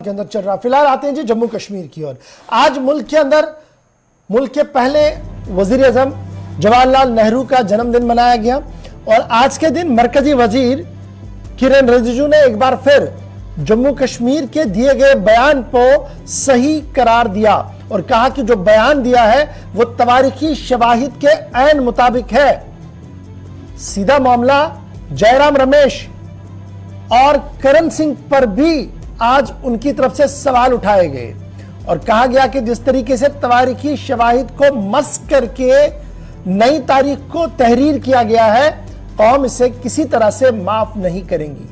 के अंदर चल रहा। फिलहाल आते हैं जी जम्मू कश्मीर की ओर। आज मुल्क के अंदर मुल्क के पहले वजीर आजम जवाहरलाल नेहरू का जन्मदिन मनाया गया और आज के दिन मरकजी वजीर किरण रिजिजू ने एक बार फिर जम्मू कश्मीर के दिए गए बयान को सही करार दिया और कहा कि जो बयान दिया है वो तवारीखी शवाहिद के ऐन मुताबिक है। सीधा मामला जयराम रमेश और करण सिंह पर भी आज उनकी तरफ से सवाल उठाए गए और कहा गया कि जिस तरीके से तवारीखी शवाहिद को मस करके नई तारीख को तहरीर किया गया है, कौम इसे किसी तरह से माफ नहीं करेंगी।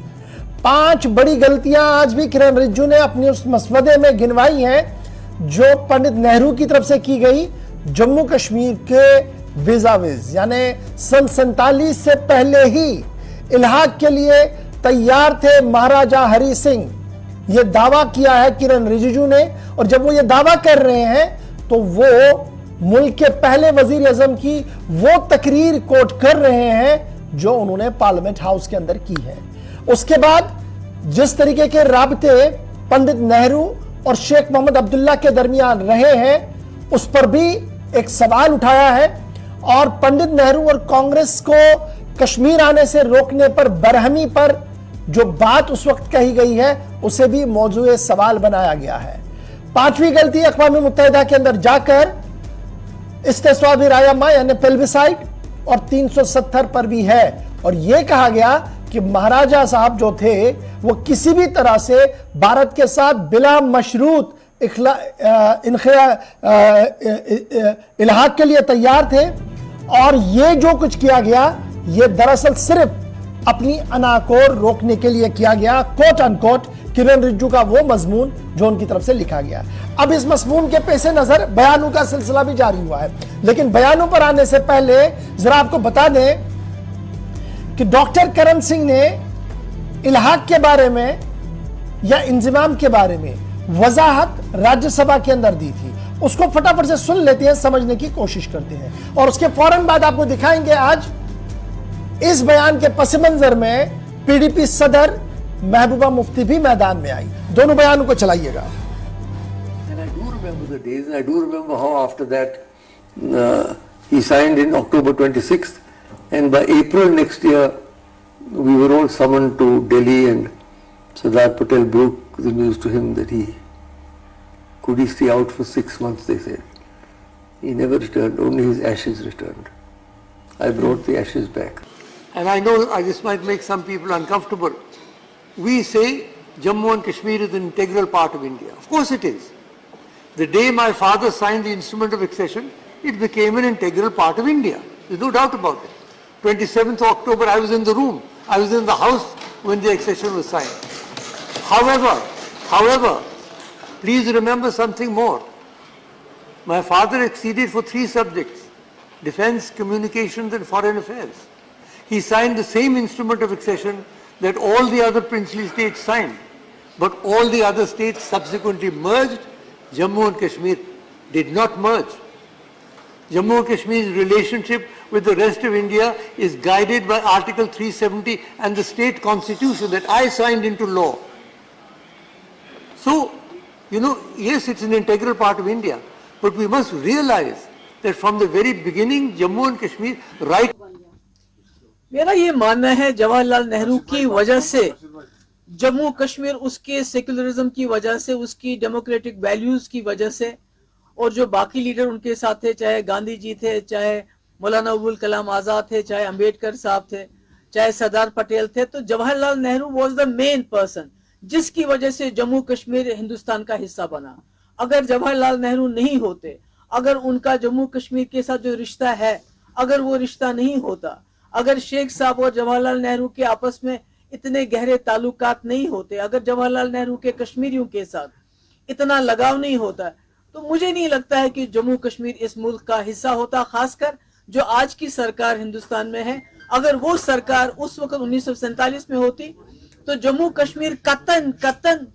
5 बड़ी गलतियां आज भी किरण रिजिजू ने अपने उस मसवदे में गिनवाई हैं जो पंडित नेहरू की तरफ से की गई जम्मू कश्मीर के विजाविज, यानी सन 47 से पहले ही इल्हाक के लिए तैयार थे महाराजा हरि सिंह। यह दावा किया है किरण रिजिजू ने और जब वो ये दावा कर रहे हैं तो वो मुल्क के पहले वजीर आजम की वो तकरीर कोट कर रहे हैं जो उन्होंने पार्लियामेंट हाउस के अंदर की है। उसके बाद जिस तरीके के राबते पंडित नेहरू और शेख मोहम्मद अब्दुल्ला के दरमियान रहे हैं उस पर भी एक सवाल उठाया है और पंडित नेहरू और कांग्रेस को कश्मीर आने से रोकने पर बरहमी पर जो बात उस वक्त कही गई है उसे भी मौजूए सवाल बनाया गया है। 5वीं गलती अक़वाम मुत्तहिदा के अंदर जाकर इस्तेस्वाबी रायमा यानी पेल्बिसाइड और 370 पर भी है और यह कहा गया कि महाराजा साहब जो थे वो किसी भी तरह से भारत के साथ बिला मशरूत इल्हाक के लिए तैयार थे और ये जो कुछ किया गया ये दरअसल सिर्फ अपनी अना को रोकने के लिए किया गया, कोट अनकोट किरण रिजिजू का वो मजमून जो उनकी तरफ से लिखा गया। अब इस मजमून के पेश नजर बयानों का सिलसिला भी जारी हुआ है, लेकिन बयानों पर आने से पहले जरा आपको बता दें कि डॉक्टर करण सिंह ने इल्हाक के बारे में या इंजिमाम के बारे में वजाहत राज्यसभा के अंदर दी थी। उसको फटाफट से सुन लेते हैं, समझने की कोशिश करते हैं और उसके फौरन बाद आपको दिखाएंगे आज इस बयान के पस मंजर में पीडीपी सदर महबूबा मुफ्ती भी मैदान में आई। दोनों बयानों को चलाइएगा। And I do remember the days, and I do remember how after that he signed in October 26th, and by April next year we were all summoned to Delhi, and Sardar Patel broke the news to him that could he stay out for 6 months, they said. He never returned, only his ashes returned. I brought the ashes back. And I know this might make some people uncomfortable. We say Jammu and Kashmir is an integral part of India. Of course it is. The day my father signed the instrument of accession, it became an integral part of India. There's no doubt about it. 27th October, I was in the room. I was in the house when the accession was signed. However, please remember something more. My father acceded for 3 subjects: defense, communications and foreign affairs. He signed the same instrument of accession that all the other princely states signed, but all the other states subsequently merged. Jammu and Kashmir did not merge. Jammu and Kashmir's relationship with the rest of India is guided by Article 370 and the state constitution that I signed into law. So, yes, it's an integral part of India, but we must realize that from the very beginning, Jammu and Kashmir, right. मेरा ये मानना है जवाहरलाल नेहरू की वजह से जम्मू कश्मीर, उसके secularism की वजह से, उसकी डेमोक्रेटिक वैल्यूज की वजह से और जो बाकी लीडर उनके साथ थे, चाहे गांधी जी थे, चाहे मौलाना अबुल कलाम आजाद थे, चाहे अंबेडकर साहब थे, चाहे सरदार पटेल थे, तो Jawaharlal Nehru was the main person जिसकी वजह से जम्मू कश्मीर हिंदुस्तान का हिस्सा बना। अगर जवाहरलाल नेहरू नहीं होते, अगर उनका जम्मू कश्मीर के साथ जो रिश्ता है अगर वो रिश्ता नहीं होता, अगर शेख साहब और जवाहरलाल नेहरू के आपस में इतने गहरे ताल्लुकात नहीं होते, अगर जवाहरलाल नेहरू के कश्मीरियों के साथ इतना लगाव नहीं होता, तो मुझे नहीं लगता है कि जम्मू कश्मीर इस मुल्क का हिस्सा होता। खासकर जो आज की सरकार हिंदुस्तान में है, अगर वो सरकार उस वक्त 1947 में होती तो जम्मू कश्मीर कतन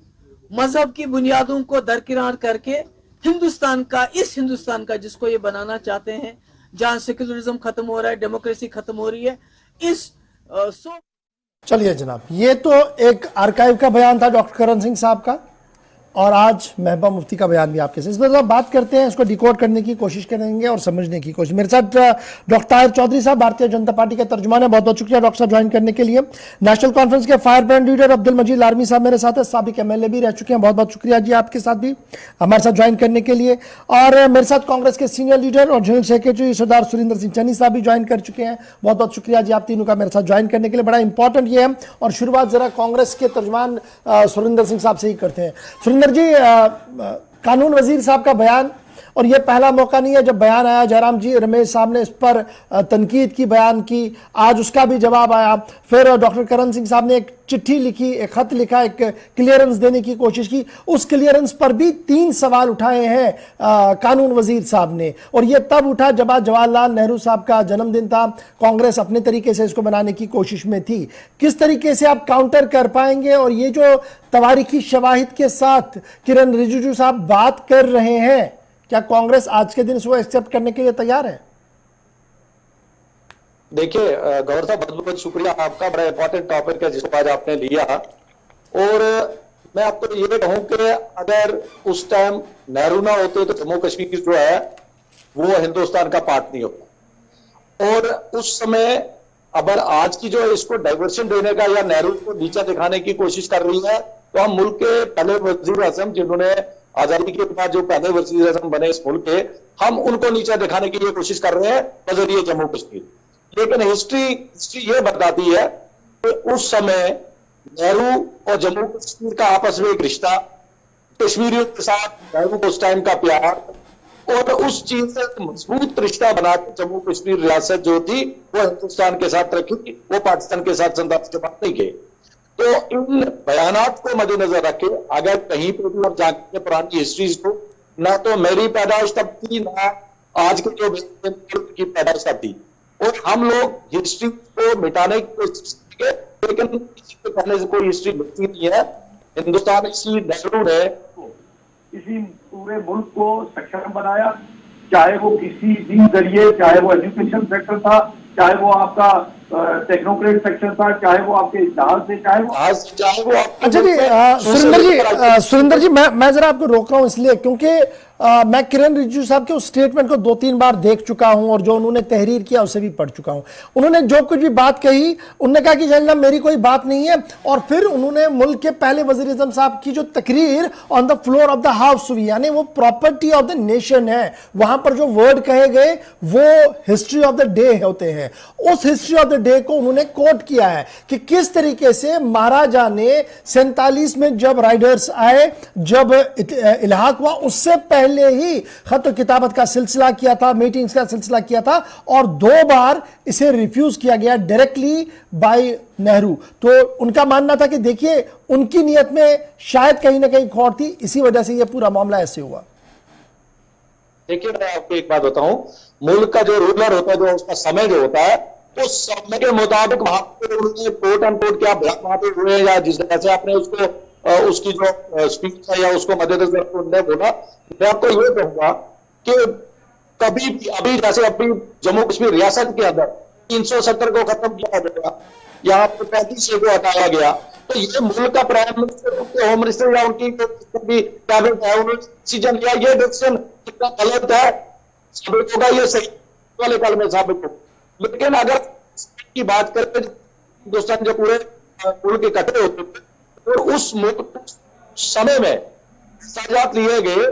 मजहब की बुनियादों को दरकिनार करके हिंदुस्तान का, इस हिंदुस्तान का जिसको ये बनाना चाहते हैं, जहां सेक्युलरिज्म खत्म हो रहा है, डेमोक्रेसी खत्म हो रही है, चलिए जनाब, ये तो एक आर्काइव का बयान था डॉक्टर करण सिंह साहब का। और आज महबूबा मुफ्ती का बयान भी आपके साथ। इस पर बात करते हैं, इसको डिकोड करने की कोशिश करेंगे और समझने की कोशिश। मेरे साथ डॉक्टर ताहिर चौधरी साहब, भारतीय जनता पार्टी के तर्जुमान है। बहुत बहुत शुक्रिया डॉक्टर साहब ज्वाइन करने के लिए। नेशनल कॉन्फ्रेंस के फायर ब्रांड लीडर अब्दुल मजीद लारमी साहब मेरे साथ है, साबिक MLA भी रह चुके हैं। बहुत बहुत शुक्रिया जी आपके साथ भी हमारे साथ ज्वाइन करने के लिए। और मेरे साथ कांग्रेस के सीनियर लीडर और जनरल सेक्रेटरी सरदार सुरेंद्र सिंह चन्नी साहब भी ज्वाइन कर चुके हैं। बहुत बहुत शुक्रिया जी आप तीनों का मेरे साथ ज्वाइन करने के लिए। बड़ा इंपॉर्टेंट ये है, और शुरुआत जरा कांग्रेस के तर्जुमान सुरेंद्र सिंह साहब से ही करते हैं। सुरेंद्र जी, कानून वजीर साहब का बयान, और यह पहला मौका नहीं है जब बयान आया, जयराम जी रमेश साहब ने इस पर तनकीद की, बयान की, आज उसका भी जवाब आया। फिर डॉक्टर करण सिंह साहब ने एक चिट्ठी लिखी, एक खत लिखा, एक क्लियरेंस देने की कोशिश की। उस क्लियरेंस पर भी 3 सवाल उठाए हैं कानून वजीर साहब ने, और यह तब उठा जब आज जवाहरलाल नेहरू साहब का जन्मदिन था। कांग्रेस अपने तरीके से इसको बनाने की कोशिश में थी। किस तरीके से आप काउंटर कर पाएंगे, और ये जो तवारीखी शवाहिद के साथ किरण रिजिजू साहब बात कर रहे हैं, क्या कांग्रेस आज के दिन इसको एक्सेप्ट करने के लिए तैयार है? देखिए गौर साहब, बहुत बहुत शुक्रिया आपका। बड़ा इंपॉर्टेंट टॉपिक है जिसको आज आपने लिया, और मैं आपको ये कहूं कि अगर उस टाइम नेहरू ना होते तो जम्मू कश्मीर जो है वो हिंदुस्तान का पार्ट नहीं होता। और उस समय अगर आज की जो इसको डाइवर्शन देने का या नेहरू को नीचा दिखाने की कोशिश कर रही है, तो हम मुल्क के पहले वजीर आजम जिन्होंने आजादी के बाद जो पहले वजीर आजम बने इस मुल्क के, हम उनको नीचा दिखाने की कोशिश कर रहे हैं नजरिए जम्मू कश्मीर। लेकिन हिस्ट्री ये बताती है कि उस समय नेहरू और जम्मू कश्मीर का आपस में एक रिश्ता, कश्मीरियों के साथ नेहरू को उस टाइम का प्यार, और उस चीज से मजबूत रिश्ता बना के जम्मू कश्मीर रियासत जो थी वो हिंदुस्तान के साथ रखी, वो पाकिस्तान के साथ संघर्ष के बाद नहीं गए। तो इन बयानात को मद्देनजर रखे अगर कहीं पर भी हम जाके पुरानी हिस्ट्रीज को, ना तो मेरी पैदाइश तब थी, ना आज के जो की पैदाइश तब थी, और हम लोग हिस्ट्री को मिटाने की कोशिश करेंगे, लेकिन किसी के कहने से कोई हिस्ट्री मिटती नहीं है। हिंदुस्तान इसी नेहरू ने इसी पूरे मुल्क को सक्षम बनाया, चाहे वो किसी भी जरिए, चाहे वो एजुकेशन सेक्टर था, चाहे वो आपका टेक्नोक्रेट सेक्शन था, चाहे वो आपके इतिहास से, चाहे वो अच्छा जी, सुरेंद्र जी मैं जरा आपको रोक रहा हूं इसलिए क्योंकि मैं किरण रिजिजू साहब के उस स्टेटमेंट को 2-3 बार देख चुका हूं, और जो उन्होंने तहरीर किया उसे भी पढ़ चुका हूं। उन्होंने जो कुछ भी बात कही, उन्होंने कहा कि जनाब मेरी कोई बात नहीं है, और फिर उन्होंने मुल्क के पहले वजीर आज़म साहब की जो तकरीर on the floor of the house हुई, यानी वो प्रॉपर्टी ऑफ द नेशन है, वहां पर जो वर्ड कहे गए वो हिस्ट्री ऑफ द डे होते हैं। उस हिस्ट्री ऑफ द डे को उन्होंने कोट किया है कि किस तरीके से महाराजा ने 47 में जब राइडर्स आए, जब इल्हाक हुआ, उससे पहले ही खत किताबत का सिलसिला किया था, मीटिंग्स का सिलसिला किया था, और 2 बार इसे रिफ्यूज किया गया डायरेक्टली बाय नेहरू। तो उनका मानना था कि देखिए उनकी नीयत में शायद कहीं ना कहीं खोट थी, इसी वजह से यह पूरा मामला ऐसे हुआ। देखिए मैं आपको एक बात बताऊं, मुल्क का जो रूलर होता है, जो उसका समय जो होता है, तो समय के मुताबिक वहां पर कोट एंड कोट क्या वहां पे हुए, या जिस तरह से आपने उसको उसकी जो स्पीच था या उसको मद्देनजर उन्होंने बोला, मैं आपको ये कहूंगा कि कभी भी अभी जैसे अभी जम्मू कश्मीर रियासत के अंदर 370 को खत्म किया गया, यहाँ पर 35 को हटाया गया, तो ये मुल्क का प्राइम मिनिस्टर, होम मिनिस्टर या उनकी भी कैबिनेट है, उन्होंने डिसीजन लिया, ये डिसीजन कितना गलत है साबित होगा, ये सही वाले कल में साबित होगा। लेकिन अगर की बात करें, हिंदुस्तान जो पूरे मुल्क इकट्ठे होते थे, और उस समय में सजात लिए गए,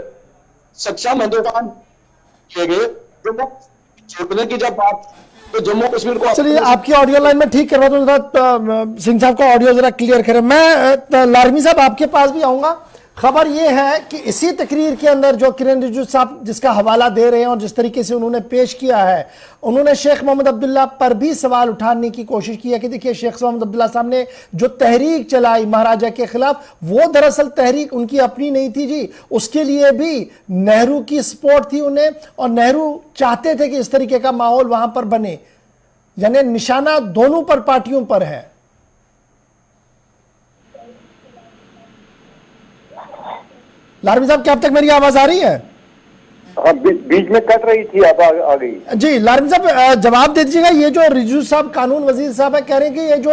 सक्षम हिंदुस्तान किए गए, जम्मू छोड़ने की जब बात, तो जम्मू कश्मीर को, चलिए आपकी ऑडियो लाइन में ठीक कर रहा हूं, तो सिंह साहब का ऑडियो जरा क्लियर करें। मैं लारमी साहब आपके पास भी आऊंगा। खबर यह है कि इसी तकरीर के अंदर जो किरण रिजिजू साहब जिसका हवाला दे रहे हैं और जिस तरीके से उन्होंने पेश किया है, उन्होंने शेख मोहम्मद अब्दुल्ला पर भी सवाल उठाने की कोशिश की है कि देखिए शेख मोहम्मद अब्दुल्ला साहब ने जो तहरीक चलाई महाराजा के खिलाफ, वो दरअसल तहरीक उनकी अपनी नहीं थी जी, उसके लिए भी नेहरू की सपोर्ट थी उन्हें, और नेहरू चाहते थे कि इस तरीके का माहौल वहां पर बने, यानी निशाना दोनों पर पार्टियों पर है। लारमी साहब क्या अब तक मेरी आवाज आ रही है? बीच में कट रही थी, अब आ गई। जी लारमी साहब जवाब दे दीजिएगा। ये जो रिजिजू साहब कानून वजीर साहब है, कह रहे हैं कि ये जो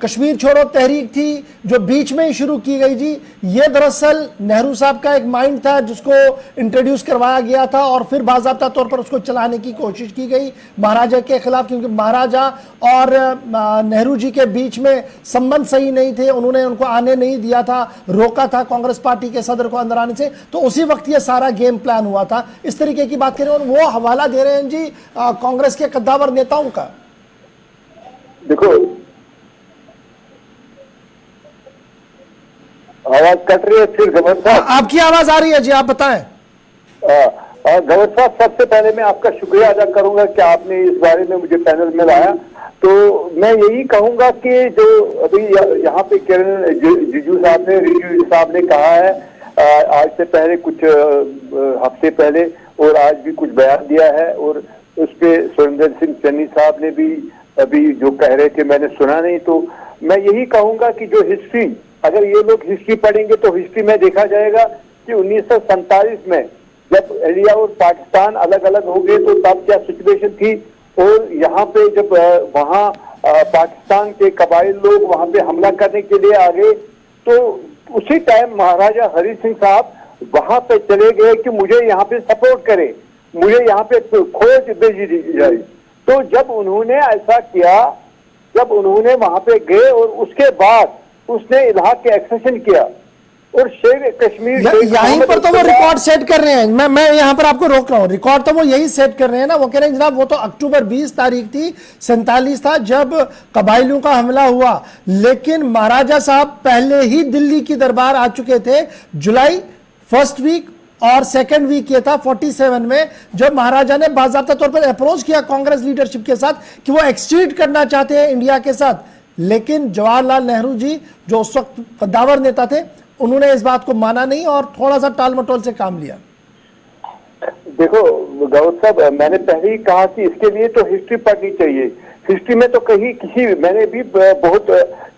कश्मीर छोड़ो तहरीक थी जो बीच में ही शुरू की गई जी, ये दरअसल नेहरू साहब का एक माइंड था जिसको इंट्रोड्यूस करवाया गया था और फिर बाज़ाब्ता तौर पर उसको चलाने की कोशिश की गई महाराजा के खिलाफ, क्योंकि महाराजा और नेहरू जी के बीच में संबंध सही नहीं थे, उन्होंने उनको आने नहीं दिया था, रोका था कांग्रेस पार्टी के सदर को अंदर आने से, तो उसी वक्त ये सारा गेम प्लान हुआ था। इस तरीके की बात करें और वो हवाला दे रहे हैं जी कांग्रेस के कद्दावर नेताओं का। देखो आवाज कट रही है फिर गवर्नर साहब। आपकी आवाज आ रही है जी, आप बताएं। गवर्नर साहब, सबसे पहले मैं आपका शुक्रिया अदा करूंगा कि आपने इस बारे में मुझे पैनल में लाया। तो मैं यही कहूंगा कि जो अभी यहाँ पे किरण रिजिजू साहब ने कहा है आज से पहले कुछ हफ्ते पहले और आज भी कुछ बयान दिया है, और उस पे सुरेंद्र सिंह चन्नी साहब ने भी अभी जो कह रहे थे मैंने सुना नहीं। तो मैं यही कहूंगा कि जो हिस्ट्री, अगर ये लोग हिस्ट्री पढ़ेंगे तो हिस्ट्री में देखा जाएगा कि 1947 में जब इंडिया और पाकिस्तान अलग अलग हो गए तो तब क्या सिचुएशन थी, और यहाँ पे जब वहाँ पाकिस्तान के कबाइल लोग वहाँ पे हमला करने के लिए आ गए तो उसी टाइम महाराजा हरि सिंह साहब वहाँ पे चले गए कि मुझे यहाँ पे सपोर्ट करे, मुझे यहाँ पे खोज भेजी दी जाए। तो जब उन्होंने ऐसा किया, जब उन्होंने वहाँ पे गए और उसके बाद उसने इलाहाबाद के एक्सेशन किया और शेर कश्मीर यहीं पर तो वो रिकॉर्ड सेट कर रहे हैं। मैं यहाँ पर आपको रोक रहा हूँ, रिकॉर्ड तो वो यही सेट कर रहे हैं ना। वो कह रहे हैं जनाब वो तो अक्टूबर 20 तारीख थी 47 था जब कबाइलियों का हमला हुआ, लेकिन महाराजा साहब पहले ही दिल्ली की दरबार आ चुके थे। जुलाई फर्स्ट वीक और सेकेंड वीक ये था 47 में, जब महाराजा ने बाकायदा तौर पर अप्रोच किया कांग्रेस लीडरशिप के साथ कि वो एक्सट्रीट करना चाहते हैं इंडिया के साथ, लेकिन जवाहरलाल नेहरू जी जो उस वक्त कद्दावर नेता थे उन्होंने इस बात को माना नहीं और थोड़ा सा टाल मटोल से काम लिया। देखो गौर साहब, मैंने पहले ही कहा कि इसके लिए तो हिस्ट्री पढ़नी चाहिए। हिस्ट्री में तो कहीं किसी, मैंने भी बहुत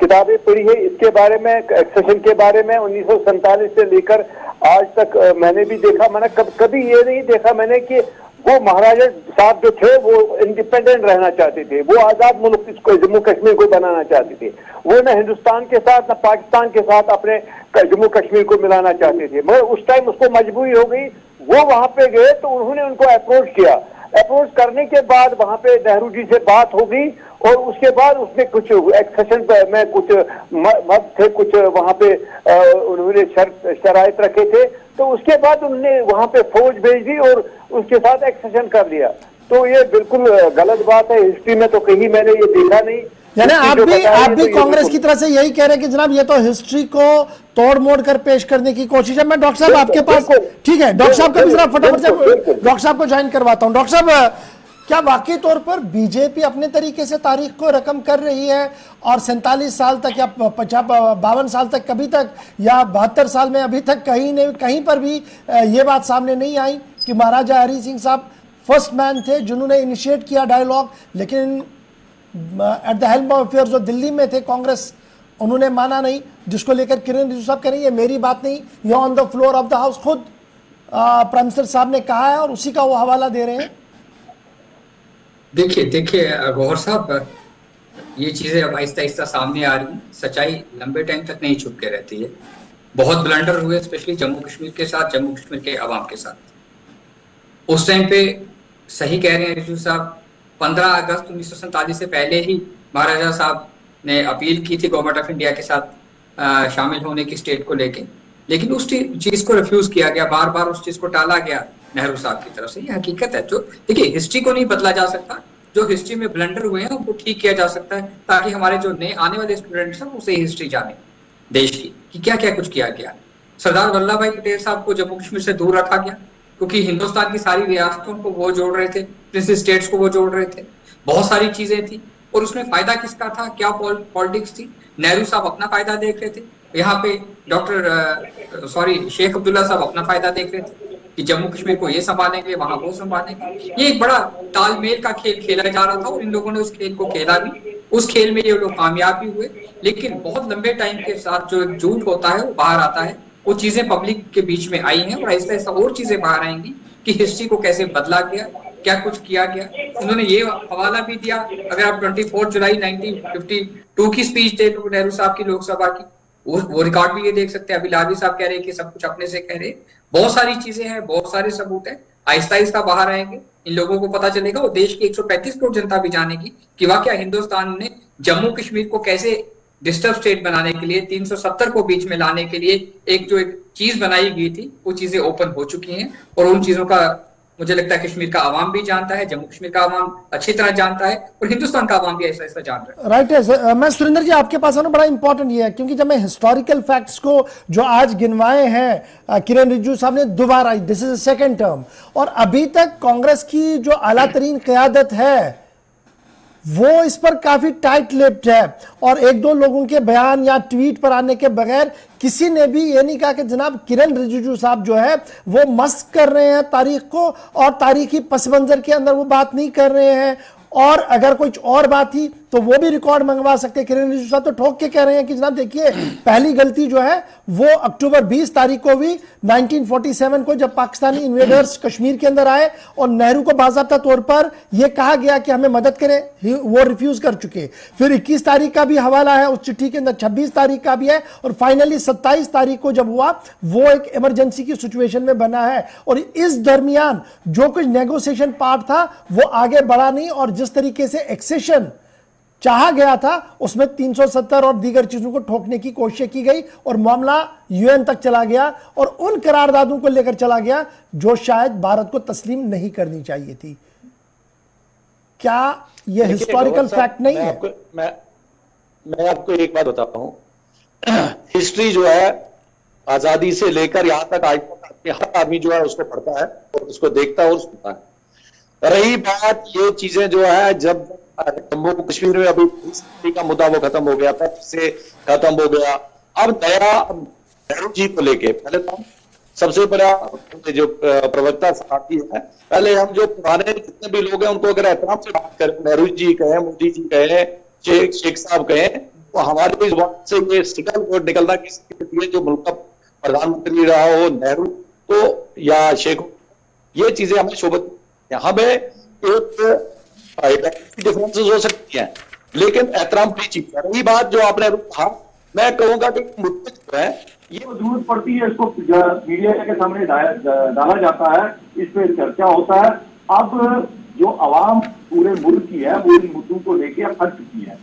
किताबें पढ़ी है इसके बारे में, एक्सेशन के बारे में 1947 से लेकर आज तक मैंने भी देखा। मैंने कभी ये नहीं देखा मैंने कि वो महाराजा साहब जो थे वो इंडिपेंडेंट रहना चाहते थे, वो आजाद मुल्क इसको जम्मू कश्मीर को बनाना चाहते थे, वो न हिंदुस्तान के साथ न पाकिस्तान के साथ अपने जम्मू कश्मीर को मिलाना चाहते थे। मगर उस टाइम उसको मजबूरी हो गई, वो वहां पे गए तो उन्होंने उनको अप्रोच किया। अप्रोच करने के बाद वहां पे नेहरू जी से बात हो गई और उसके बाद उसमें कुछ एक्सेशन में कुछ मत थे, कुछ वहां पे उन्होंने शराइत रखे थे, तो उसके बाद उन्होंने वहां पे फौज भेज दी और उसके साथ एक्सेशन कर लिया। तो ये बिल्कुल गलत बात है, हिस्ट्री में तो कहीं मैंने ये देखा नहीं। यानी आप भी कांग्रेस की तरफ से यही कह रहे हैं कि जनाब ये तो हिस्ट्री को तोड़ मोड़ कर पेश करने की कोशिश है। मैं डॉक्टर साहब आपके पास, ठीक है डॉक्टर साहब का भी जरा फटाफट से डॉक्टर साहब को ज्वाइन करवाता हूं। डॉक्टर साहब, क्या वाकई तौर पर बीजेपी अपने तरीके से तारीख को रकम कर रही है और 47 साल तक या 52 साल तक कभी तक या 72 साल में अभी तक कहीं पर भी ये बात सामने नहीं आई कि महाराजा हरि सिंह साहब फर्स्ट मैन थे जिन्होंने इनिशिएट किया डायलॉग, लेकिन at the helm of affairs जो दिल्ली में थे कांग्रेस, उन्होंने माना नहीं, जिसको लेकर किरण रिजिजू साहब कह रही है मेरी बात नहीं, ये on the floor of the house खुद प्राइम मिनिस्टर साहब ने कहा है और उसी का वो हवाला दे रहे हैं। देखिए गौहर साहब, ये चीजें अब आहिस्ता आहिस्ता सामने आ रही हैं। सच्चाई लंबे टाइम तक नहीं छुप के रहती है। बहुत ब्लंडर हुए स्पेशली जम्मू कश्मीर के साथ, जम्मू कश्मीर के अवाम के साथ। उस टाइम पे सही कह रहे हैं रिजिजू साहब, 15 अगस्त 1947 से पहले ही महाराजा साहब ने अपील की थी गवर्नमेंट ऑफ इंडिया के साथ शामिल होने की स्टेट को लेके, लेकिन उस चीज को रिफ्यूज किया गया, बार बार उस चीज को टाला गया नेहरू साहब की तरफ से। ये हकीकत है। जो देखिए हिस्ट्री को नहीं बदला जा सकता, जो हिस्ट्री में ब्लंडर हुए हैं उनको ठीक किया जा सकता है ताकि हमारे जो नए आने वाले स्टूडेंट्स हैं उसे हिस्ट्री जाने देश की कि क्या क्या कुछ किया गया। सरदार वल्लभ भाई पटेल साहब को जम्मू कश्मीर से दूर रखा गया क्योंकि हिंदुस्तान की सारी रियासतों को वो जोड़ रहे थे, प्रिंसेस स्टेट्स को वो जोड़ रहे थे, बहुत सारी चीजें थी। और उसमें फायदा किसका था, क्या पॉलिटिक्स थी? नेहरू साहब अपना फायदा देख रहे थे, यहाँ पे शेख अब्दुल्ला साहब अपना फायदा देख रहे थे कि जम्मू कश्मीर को ये संभालेंगे, वहां वो संभालेंगे। ये एक बड़ा तालमेल का खेल खेला जा रहा था और इन लोगों ने उस खेल को खेला भी। उस खेल में ये लोग कामयाब भी हुए, लेकिन बहुत लंबे टाइम के साथ जो झूठ होता है वो बाहर आता है। वो चीजें पब्लिक के बीच में आई हैं और ऐसा ऐसा और चीजें बाहर आएंगी कि हिस्ट्री को कैसे बदला गया, क्या कुछ किया गया। उन्होंने ये हवाला भी दिया, अगर आप 24 जुलाई 2 की स्पीच थे नेहरू साहब की लोकसभा की, वो रिकॉर्ड भी ये देख सकते हैं। अभी लालवी साहब कह रहे हैं कि सब कुछ अपने से कह रहे हैं। बहुत सारी चीजें हैं, बहुत सारे सबूत हैं, आहिस्ता आहिस्ता बाहर आएंगे, इन लोगों को पता चलेगा और देश की 135 करोड़ जनता भी जानेगी कि वाकया हिंदुस्तान ने जम्मू कश्मीर को कैसे डिस्टर्ब स्टेट बनाने के लिए, 370 को बीच में लाने के लिए एक चीज बनाई गई थी, वो चीजें ओपन हो चुकी हैं और उन चीजों का मुझे लगता है कश्मीर का आवाम भी जानता है, जम्मू कश्मीर का आवाम अच्छी तरह जानता है और हिंदुस्तान का आवाम भी ऐसा ऐसा जान रहा है। राइट है। मैं सुरेंद्र जी आपके पास आना बड़ा इंपॉर्टेंट ये है, क्योंकि जब मैं हिस्टोरिकल फैक्ट्स को जो आज गिनवाए हैं किरण रिजिजू साहब ने दोबारा, दिस इज सेकंड टर्म, और अभी तक कांग्रेस की जो आला तरीन क़यादत है वो इस पर काफी टाइट लिप्ड है, और एक दो लोगों के बयान या ट्वीट पर आने के बगैर किसी ने भी ये नहीं कहा कि जनाब किरण रिजिजू साहब जो है वो मस्क कर रहे हैं तारीख को, और तारीखी पस मंजर के अंदर वो बात नहीं कर रहे हैं, और अगर कुछ और बात थी तो वो भी रिकॉर्ड मंगवा सकते हैं। किरण रिजिजू साहब तो ठोक के कह रहे हैं कि जनाब देखिए पहली गलती जो है वो अक्टूबर 20 तारीख को हुई 1947 को, जब पाकिस्तानी इन्वेडर्स कश्मीर के अंदर आए और नेहरू को बाज़ाब्ता तौर पर यह कहा गया कि हमें मदद करें, वो रिफ्यूज कर चुके। फिर 21 तारीख का भी हवाला है उस चिट्ठी के अंदर, 26 तारीख का भी है, और फाइनली 27 तारीख को जब हुआ वो एक इमरजेंसी की सिचुएशन में बना है। और इस दरमियान जो कुछ नेगोशिएशन पार्ट था वो आगे बढ़ा नहीं, और जिस तरीके से एक्सेशन चाहा गया था उसमें 370 और दीगर चीजों को ठोकने की कोशिश की गई और मामला यूएन तक चला गया और उन करारदादों को लेकर चला गया जो शायद भारत को तस्लीम नहीं करनी चाहिए थी। क्या यह हिस्टोरिकल फैक्ट नहीं है? मैं आपको एक बात बताता हूं, हिस्ट्री जो है आजादी से लेकर यहां तक आज तक हर आदमी जो है उसको पढ़ता है और उसको देखता है और सुनता है। रही बात ये चीजें जो है, जब जम्मू कश्मीर में अभी का मुद्दा वो खत्म हो गया था, से खत्म हो गया, अब नया नेहरू जी को लेके पहले तो सबसे बड़ा जो प्रवक्ता साथी है, पहले हम जो पुराने जितने भी लोग हैं उनको अगर एहतराम से बात करें, नेहरू जी कहें, मोदी जी कहें, शेख साहब कहें, तो हमारे जुबान से ये सिकल वर्ड निकलना कि जो मुल्क का प्रधानमंत्री रहा हो नेहरू तो या शेख, ये चीजें हमें शोभत, यहाँ पे एक डिफरेंसेस हो सकती हैं लेकिन एहतराम की चीज है। रही बात जो आपने कहा, मैं कहूंगा कि मुद्दे जो है ये जरूरत पड़ती है, इसको मीडिया के सामने डाला जाता है, इस पे चर्चा होता है। अब जो आवाम पूरे मुल्क की है वो इन मुद्दों को लेकर फंस चुकी है,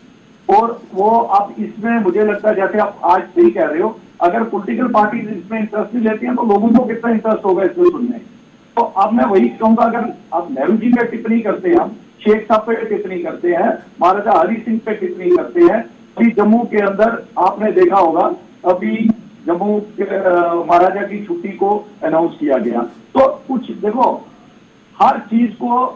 और वो अब इसमें मुझे लगता है जैसे आप आज सही कह रहे हो, अगर पॉलिटिकल पार्टी इसमें इंटरेस्ट नहीं लेती हैं तो लोगों को कितना इंटरेस्ट होगा इसमें सुनने। तो अब मैं वही कहूंगा, अगर आप नेहरू जी पे टिप्पणी करते हैं, हम शेख साहब पे टिप्पणी करते हैं, महाराजा हरि सिंह पे टिप्पणी करते हैं, अभी जम्मू के अंदर आपने देखा होगा अभी जम्मू के महाराजा की छुट्टी को अनाउंस किया गया, तो कुछ देखो हर चीज को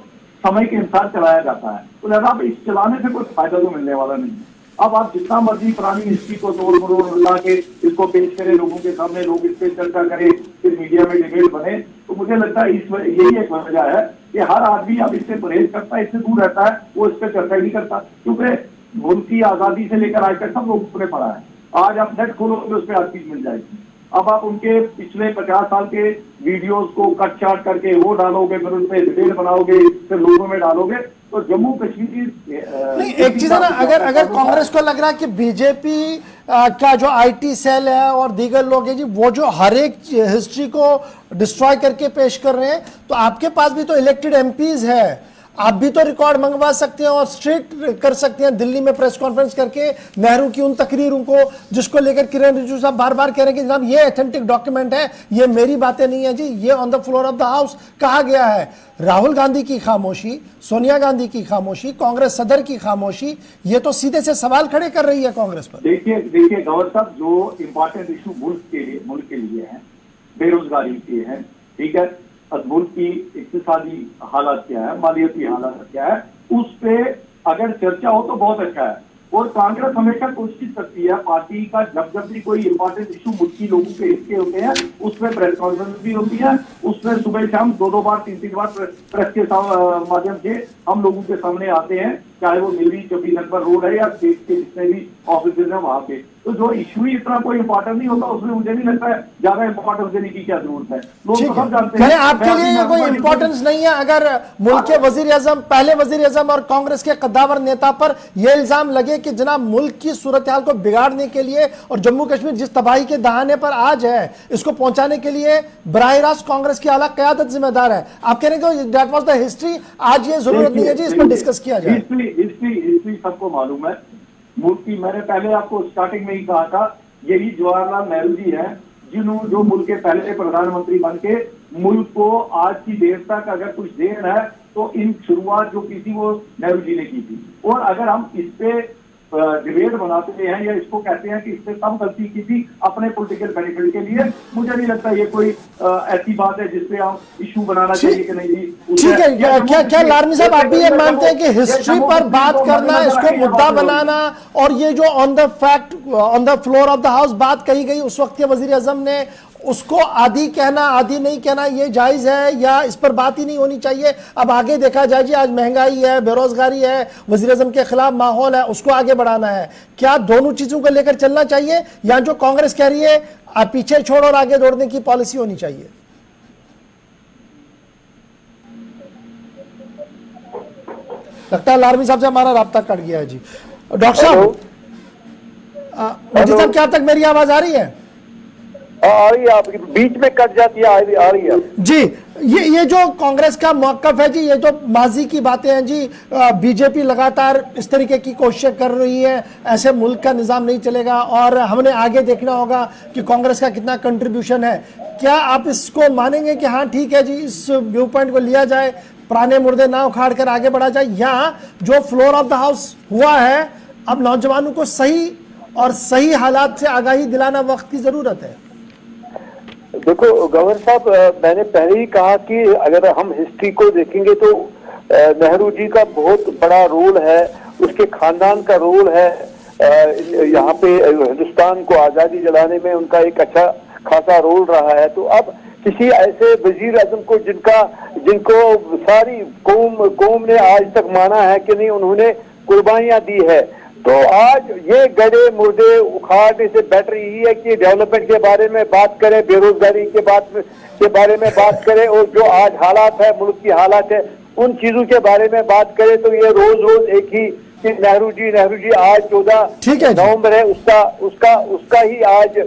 समय के अनुसार चलाया जाता है, तो लिहाजा इस चलाने से कोई फायदा तो मिलने वाला नहीं है। अब आप जितना मर्जी पुरानी हिस्ट्री को तोड़ मरोड़ ला के इसको पेश करें लोगों के सामने, लोग इस पे चर्चा करें, फिर मीडिया में डिबेट बने, तो मुझे लगता है यही एक वजह है कि हर आदमी अब इससे परहेज करता है, इससे दूर रहता है, वो इस पर चर्चा ही नहीं करता, क्योंकि मुल्क की आजादी से लेकर आज तक सब लोग उसने पढ़ा है। आज आप नेट खोलोगे उस पर हर चीज मिल जाएगी। अब आप उनके पिछले 50 साल के वीडियोस को कट चाट करके वो डालोगे, फिर उन पर डिबेट बनाओगे, फिर लोगों में डालोगे, तो जम्मू कश्मीर नहीं, एक चीज है ना, अगर कांग्रेस को लग रहा है कि बीजेपी का जो आईटी सेल है और दीगर लोग हैं जी वो जो हर एक हिस्ट्री को डिस्ट्रॉय करके पेश कर रहे हैं, तो आपके पास भी तो इलेक्टेड एमपीज है, आप भी तो रिकॉर्ड मंगवा सकते हैं और स्ट्रिक्ट कर सकते हैं दिल्ली में प्रेस कॉन्फ्रेंस करके नेहरू की उन तकरीरों को जिसको लेकर किरण रिजिजू साहब बार बार कह रहे हैं कि जनाब ये ऑथेंटिक डॉक्यूमेंट है, ये मेरी बातें नहीं है जी, ये on the floor of the house कहा गया है। राहुल गांधी की खामोशी, सोनिया गांधी की खामोशी, कांग्रेस सदर की खामोशी, ये तो सीधे से सवाल खड़े कर रही है कांग्रेस पर। देखिए गौर साहब, जो इम्पोर्टेंट इशू मुल्क के लिए है, बेरोजगारी के हैं, ठीक है, मुल्क की इक्तिसादी हालत क्या है, मालियती हालत क्या है, उस पे अगर चर्चा हो तो बहुत अच्छा है। और कांग्रेस हमेशा कोशिश करती है पार्टी का जब भी कोई इंपॉर्टेंट इशू मुल्की लोगों के हिस्से होते हैं उसमें प्रेस कॉन्फ्रेंस भी होती है, उसमें सुबह शाम 2-2 बार 3-3 बार प्रेस के माध्यम से हम लोगों के सामने आते हैं, चाहे वो दिल्ली 24 नंबर रोड है या स्टेट के जितने भी ऑफिस है वहां पे। तो जो इशू ही इतना कोई इंपॉर्टेंट नहीं होता, उसमें मुझे नहीं लगता है ज्यादा इंपॉर्टेंस देने की क्या जरूरत है। लोग तो सब जानते हैं। आपके लिए ये कोई इंपॉर्टेंस नहीं है अगर मुल्क के वजीर आजम, पहले वजीर आजम और कांग्रेस के कद्दावर नेता पर यह इल्जाम लगे कि जनाब मुल्क की सूरत हाल को बिगाड़ने के लिए और जम्मू कश्मीर जिस तबाही के दहाने पर आज है इसको पहुंचाने के लिए बराह रास्त कांग्रेस की आला क़यादत जिम्मेदार है। आप कह रहे हैं कि दैट वाज द हिस्ट्री, आज ये जरूरत नहीं है जी इस पर डिस्कस किया जाए। हिस्ट्री सबको मालूम है मुल्क की। मैंने पहले आपको स्टार्टिंग में ही कहा था, यही जवाहरलाल नेहरू जी हैं जिन्होंने जो मुल्क के पहले प्रधानमंत्री बन के मुल्क को आज की देर तक अगर कुछ देन है तो इन शुरुआत जो की थी वो नेहरू जी ने की थी। और अगर हम इस पे डिबेट बनाते हैं या इसको कहते हैं कि इससे कम गलती की थी अपने पॉलिटिकल बेनिफिट के लिए, मुझे नहीं लगता ये कोई ऐसी बात है जिसपे हम इशू बनाना चाहिए कि नहीं जी। ठीक है, क्या लारमी साहब आप भी ये मानते हैं कि हिस्ट्री पर बात करना, इसको मुद्दा बनाना और ये जो on the fact on the floor of the house बात कही गई उस वक्त के वजीर आजम ने, उसको आदि कहना आदि नहीं कहना ये जायज है या इस पर बात ही नहीं होनी चाहिए? अब आगे देखा जाए जी, आज महंगाई है, बेरोजगारी है, वजीर आजम के खिलाफ माहौल है, उसको आगे बढ़ाना है। क्या दोनों चीजों को लेकर चलना चाहिए या जो कांग्रेस कह रही है पीछे छोड़ और आगे दौड़ने की पॉलिसी होनी चाहिए? लगता है लारमी साहब से हमारा राब्ता कट गया है जी। डॉक्टर साहब, साहब क्या तक मेरी आवाज आ रही है? आ रही है, आपकी बीच में कट जाती है, आ रही है जी। ये जो कांग्रेस का मौकफ है जी, ये तो माजी की बातें हैं जी। बीजेपी लगातार इस तरीके की कोशिशें कर रही है, ऐसे मुल्क का निजाम नहीं चलेगा और हमने आगे देखना होगा कि कांग्रेस का कितना कंट्रीब्यूशन है। क्या आप इसको मानेंगे कि हाँ ठीक है जी, इस व्यू पॉइंट को लिया जाए, पुराने मुर्दे ना उखाड़ कर आगे बढ़ा जाए, या जो फ्लोर ऑफ द हाउस हुआ है अब नौजवानों को सही और सही हालात से आगाही दिलाना वक्त की जरूरत है? देखो गवर्नर साहब, मैंने पहले ही कहा कि अगर हम हिस्ट्री को देखेंगे तो नेहरू जी का बहुत बड़ा रोल है, उसके खानदान का रोल है यहाँ पे हिंदुस्तान को आजादी दिलाने में उनका एक अच्छा खासा रोल रहा है। तो अब किसी ऐसे वजीर आजम को जिनको सारी कौम ने आज तक माना है कि नहीं उन्होंने कुर्बानियां दी है, तो आज ये गड़े मुर्दे उखाड़ने से बेटर यही है कि डेवलपमेंट के बारे में बात करें, बेरोजगारी के बारे में बात करें और जो आज हालात है, मुल्क की हालात है, उन चीजों के बारे में बात करें। तो ये रोज एक ही कि नेहरू जी आज 14 नवंबर है, उसका ही आज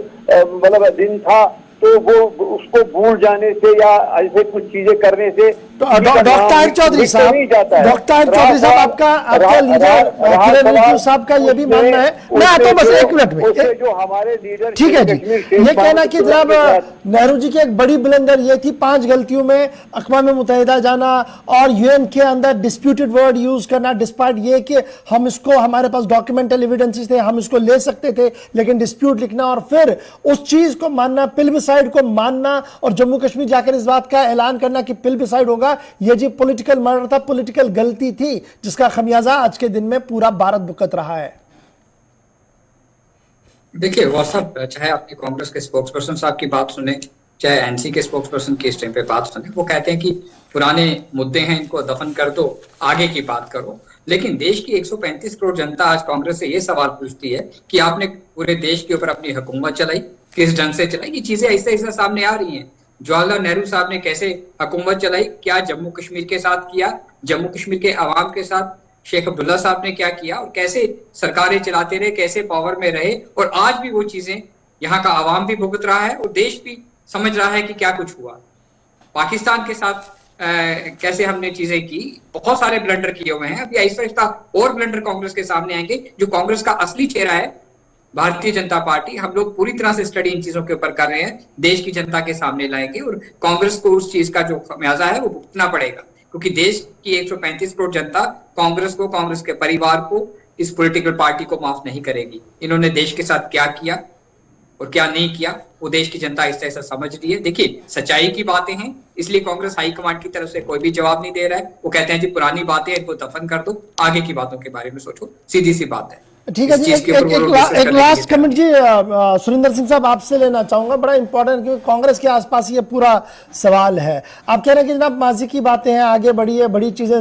मतलब दिन था, तो वो उसको भूल जाने से या ऐसे कुछ चीजें करने से डॉक्टर चौधरी साहब, आपका लीडर किरण रिजिजू साहब का ये भी मानना है, मैं आता हूं बस एक मिनट में, जो हमारे लीडर ठीक है जी, ये कहना कि जनाब नेहरू जी की एक बड़ी ब्लंडर ये थी 5 गलतियों में अक़वाम मुत्तहिदा जाना और यूएन के अंदर डिस्प्यूटेड वर्ड यूज करना, डिस्पाइट ये कि हम इसको, हमारे पास डॉक्यूमेंटल एविडेंसेस थे, हम इसको ले सकते थे, लेकिन डिस्प्यूट लिखना और फिर उस चीज को मानना, प्लेबिसाइड को मानना और जम्मू कश्मीर जाकर इस बात का ऐलान करना कि प्लेबिसाइड होगा, ये जी पॉलिटिकल मर्डर था, पॉलिटिकल गलती थी, जिसका खमियाजा आज के दिन में पूरा भारत भुगत रहा है। देखिए वो सब, चाहे आपकी कांग्रेस के स्पोक्स पर्सन साहब की बात सुने, चाहे एनसी के स्पोक्स पर्सन की इस टाइम पे बात सुने, वो कहते हैं कि पुराने मुद्दे हैं, इनको दफन कर दो, आगे की बात करो। लेकिन देश की 135 करोड़ जनता आज कांग्रेस से ये सवाल पूछती है कि आपने पूरे देश के ऊपर अपनी हुकूमत चलाई, किस ढंग से चलाई? ये चीजें ऐसे ऐसे सामने आ रही हैं। जवाहरलाल नेहरू साहब ने कैसे हुकूमत चलाई, क्या जम्मू कश्मीर के साथ किया, जम्मू कश्मीर के अवाम के साथ शेख अब्दुल्ला साहब ने क्या किया, और कैसे सरकारें चलाते रहे, कैसे पावर में रहे, और आज भी वो चीजें यहाँ का अवाम भी भुगत रहा है और देश भी समझ रहा है कि क्या कुछ हुआ। पाकिस्तान के साथ कैसे हमने चीजें की, बहुत सारे ब्लंडर किए हुए हैं। अभी आहिस्ता आहिस्ता और ब्लंडर कांग्रेस के सामने आएंगे। जो कांग्रेस का असली चेहरा है भारतीय जनता पार्टी, हम लोग पूरी तरह से स्टडी इन चीजों के ऊपर कर रहे हैं, देश की जनता के सामने लाएंगे और कांग्रेस को उस चीज का जो खमियाजा है वो भुगतना पड़ेगा, क्योंकि देश की 135 करोड़ जनता कांग्रेस को, कांग्रेस के परिवार को, इस पॉलिटिकल पार्टी को माफ नहीं करेगी। इन्होंने देश के साथ क्या किया और क्या नहीं किया वो देश की जनता ऐसा ऐसा समझ रही है। देखिए सच्चाई की बातें हैं, इसलिए कांग्रेस हाईकमांड की तरफ से कोई भी जवाब नहीं दे रहा है। वो कहते हैं जी पुरानी बातें इनको दफन कर दो, आगे की बातों के बारे में सोचो, सीधी सी बात है। ठीक है जी, एक लास्ट कमेंट जी सुरेंद्र सिंह साहब आपसे लेना चाहूंगा, बड़ा इंपॉर्टेंट, क्योंकि कांग्रेस के आसपास ये पूरा सवाल है। आप कह रहे हैं कि जनाब माजी की बातें हैं, आगे बढ़ी है, बड़ी चीजें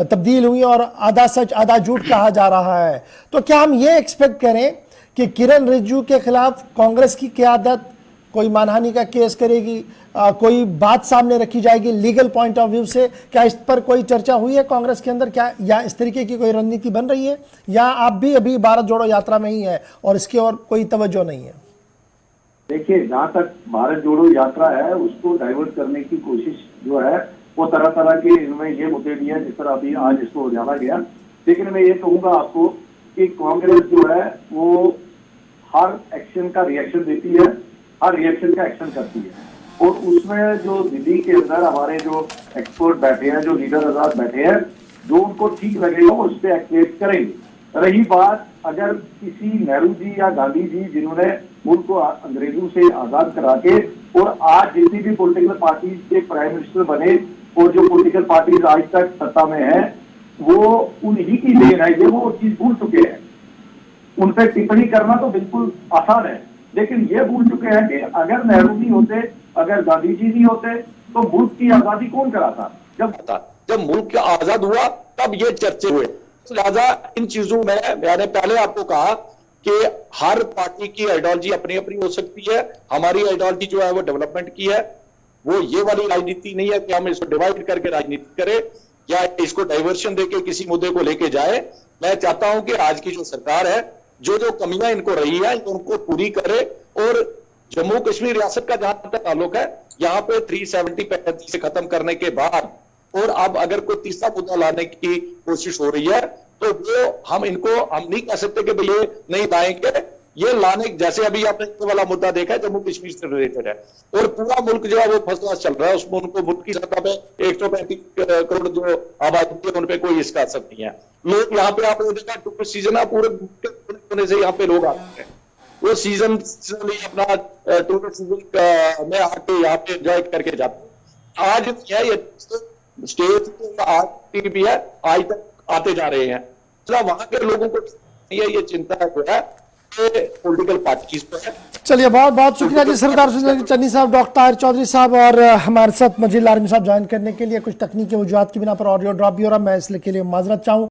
तब्दील हुई और आधा सच आधा झूठ कहा जा रहा है, तो क्या हम ये एक्सपेक्ट करें कि किरण रिजिजू के खिलाफ कांग्रेस की क़यादत कोई मानहानि का केस करेगी, कोई बात सामने रखी जाएगी लीगल पॉइंट ऑफ व्यू से? क्या इस पर कोई चर्चा हुई है कांग्रेस के अंदर, क्या या इस तरीके की कोई रणनीति बन रही है, या आप भी अभी भारत जोड़ो यात्रा में ही है और इसकी ओर कोई तवज्जो नहीं है? देखिए, जहाँ तक भारत जोड़ो यात्रा है उसको डाइवर्ट करने की कोशिश जो है वो तरह तरह के इनमें ये मुद्दे भी है जिस तरह अभी आज इसको उजाला गया। लेकिन मैं ये कहूंगा आपको कि कांग्रेस जो है वो हर एक्शन का रिएक्शन देती है, हर रिएक्शन का एक्शन करती है, और उसमें जो दिल्ली के अंदर हमारे जो एक्सपर्ट बैठे हैं, जो लीडर आजाद बैठे हैं, जो उनको ठीक लगेगा वो उस पर एक्टिवेट करेंगे। रही बात अगर किसी नेहरू जी या गांधी जी जिन्होंने मुल्क को अंग्रेजों से आजाद करा के और आज जितनी भी पॉलिटिकल पार्टीज के प्राइम मिनिस्टर बने और जो पॉलिटिकल पार्टीज आज तक सत्ता में है वो उन्हीं की देन है, ये वो चीज भूल चुके हैं। उन पर टिप्पणी करना तो बिल्कुल आसान है, लेकिन ये भूल चुके हैं कि अगर नेहरू नहीं होते, अगर गांधी जी नहीं होते तो मुल्क की आजादी कौन कराता? जब मुल्क आजाद हुआ तब ये चर्चे हुए। लिहाजा इन चीजों में मैंने पहले आपको कहा कि हर पार्टी की आइडियोलॉजी अपनी अपनी हो सकती है। हमारी आइडियोलॉजी जो है वो डेवलपमेंट की है, वो ये वाली राजनीति नहीं है कि हम इसको डिवाइड करके राजनीति करें या इसको डाइवर्शन देके किसी मुद्दे को लेके जाए। मैं चाहता हूं कि आज की जो सरकार है जो जो कमियां इनको रही है उनको पूरी करे, और जम्मू कश्मीर रियासत का जहां तक ताल्लुक है यहाँ पे 370 से खत्म करने के बाद और अब अगर कोई तीसरा मुद्दा लाने की कोशिश हो रही है तो वो हम नहीं कह सकते कि भाई ये नहीं लाएंगे। ये लाने, जैसे अभी आपने ये वाला मुद्दा देखा है जम्मू कश्मीर से रिलेटेड है और पूरा मुल्क जो है वो फर्स्ट क्लास चल रहा है, उसमें उनको मुल्क की सतह पे 135 करोड़ जो आबादी है उन पे कोई इसका असर नहीं है। लोग यहाँ पे आपने देखा टूरिस्ट सीजन है, पूरे होने से यहाँ पे लोग आते हैं, वो सीजन अपना टूरिस्ट सीजन में आके यहाँ पे एंजॉय करके जाते हैं। आज क्या ये स्टेज आज भी है, आज तक आते जा रहे हैं। वहां के लोगों को ये चिंता जो है पॉलिटिकल पार्टीज पर है। चलिए, बहुत बहुत शुक्रिया जी सरदार सुंदर चन्नी साहब, डॉक्टर ताहिर चौधरी साहब और हमारे साथ मजीद लारमी साहब ज्वाइन करने के लिए। कुछ तकनीकी वजूहात की बिना पर ऑडियो ड्रॉप भी हो रहा, मैं इसलिए के लिए माजरत चाहूँ।